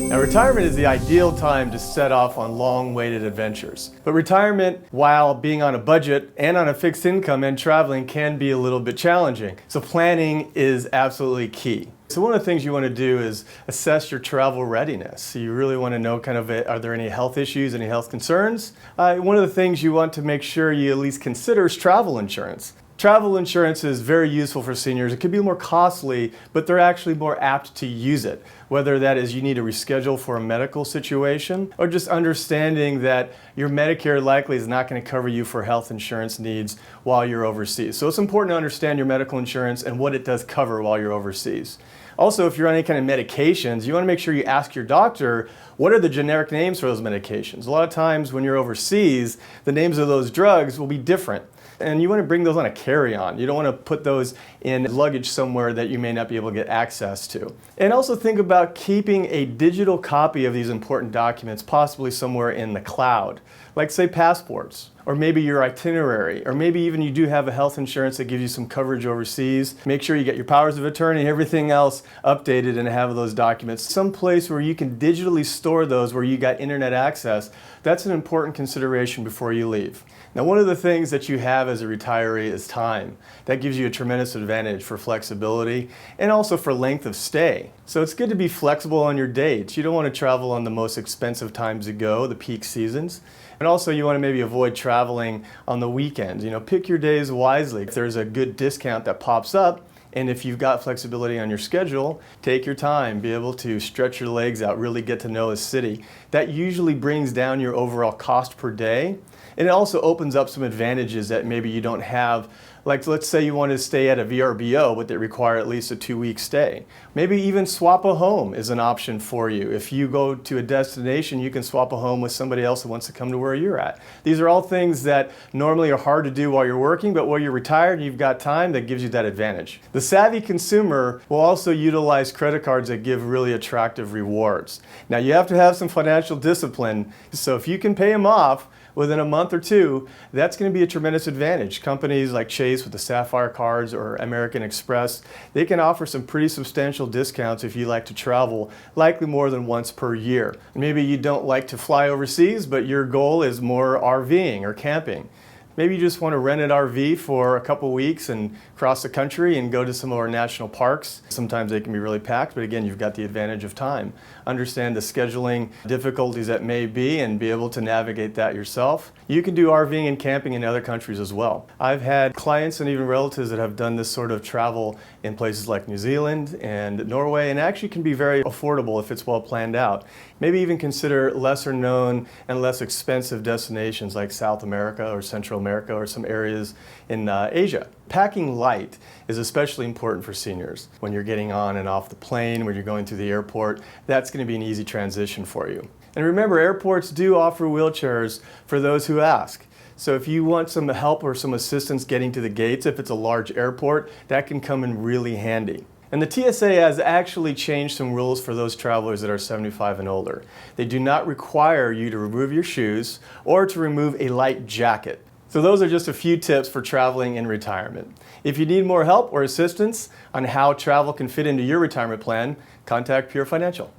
Now, retirement is the ideal time to set off on long-awaited adventures. But retirement, while being on a budget and on a fixed income and traveling, can be a little bit challenging. So planning is absolutely key. So one of the things you want to do is assess your travel readiness. So you really want to know are there any health issues, any health concerns? One of the things you want to make sure you at least consider is travel insurance. Travel insurance is very useful for seniors. It could be more costly, but they're actually more apt to use it. Whether that is you need to reschedule for a medical situation, or just understanding that your Medicare likely is not going to cover you for health insurance needs while you're overseas. So it's important to understand your medical insurance and what it does cover while you're overseas. Also, if you're on any kind of medications, you want to make sure you ask your doctor, what are the generic names for those medications? A lot of times when you're overseas, the names of those drugs will be different. And you want to bring those on a carry-on. You don't want to put those in luggage somewhere that you may not be able to get access to. And also think about keeping a digital copy of these important documents, possibly somewhere in the cloud, like say passports, or maybe your itinerary, or maybe even you do have a health insurance that gives you some coverage overseas. Make sure you get your powers of attorney and everything else updated and have those documents. Some place where you can digitally store those where you got internet access, that's an important consideration before you leave. Now, one of the things that you have as a retiree is time. That gives you a tremendous advantage for flexibility and also for length of stay. So it's good to be flexible on your dates. You don't want to travel on the most expensive times to go, the peak seasons. And also you want to maybe avoid traveling on the weekends. Pick your days wisely. If there's a good discount that pops up, and if you've got flexibility on your schedule, take your time, be able to stretch your legs out, really get to know a city. That usually brings down your overall cost per day. And it also opens up some advantages that maybe you don't have. Like let's say you want to stay at a VRBO, but they require at least a 2-week stay. Maybe even swap a home is an option for you. If you go to a destination, you can swap a home with somebody else who wants to come to where you're at. These are all things that normally are hard to do while you're working, but while you're retired and you've got time, that gives you that advantage. The savvy consumer will also utilize credit cards that give really attractive rewards. Now you have to have some financial discipline, so if you can pay them off within a month or two, that's going to be a tremendous advantage. Companies like Chase with the Sapphire cards or American Express, they can offer some pretty substantial discounts if you like to travel, likely more than once per year. Maybe you don't like to fly overseas, but your goal is more RVing or camping. Maybe you just want to rent an RV for a couple weeks and cross the country and go to some of our national parks. Sometimes they can be really packed, but again, you've got the advantage of time. Understand the scheduling difficulties that may be and be able to navigate that yourself. You can do RVing and camping in other countries as well. I've had clients and even relatives that have done this sort of travel in places like New Zealand and Norway, and actually can be very affordable if it's well planned out. Maybe even consider lesser known and less expensive destinations like South America or Central America or some areas in Asia. Packing light is especially important for seniors. When you're getting on and off the plane, when you're going through the airport, that's going to be an easy transition for you. And remember, airports do offer wheelchairs for those who ask. So if you want some help or some assistance getting to the gates, if it's a large airport, that can come in really handy. And the TSA has actually changed some rules for those travelers that are 75 and older. They do not require you to remove your shoes or to remove a light jacket. So those are just a few tips for traveling in retirement. If you need more help or assistance on how travel can fit into your retirement plan, contact Pure Financial.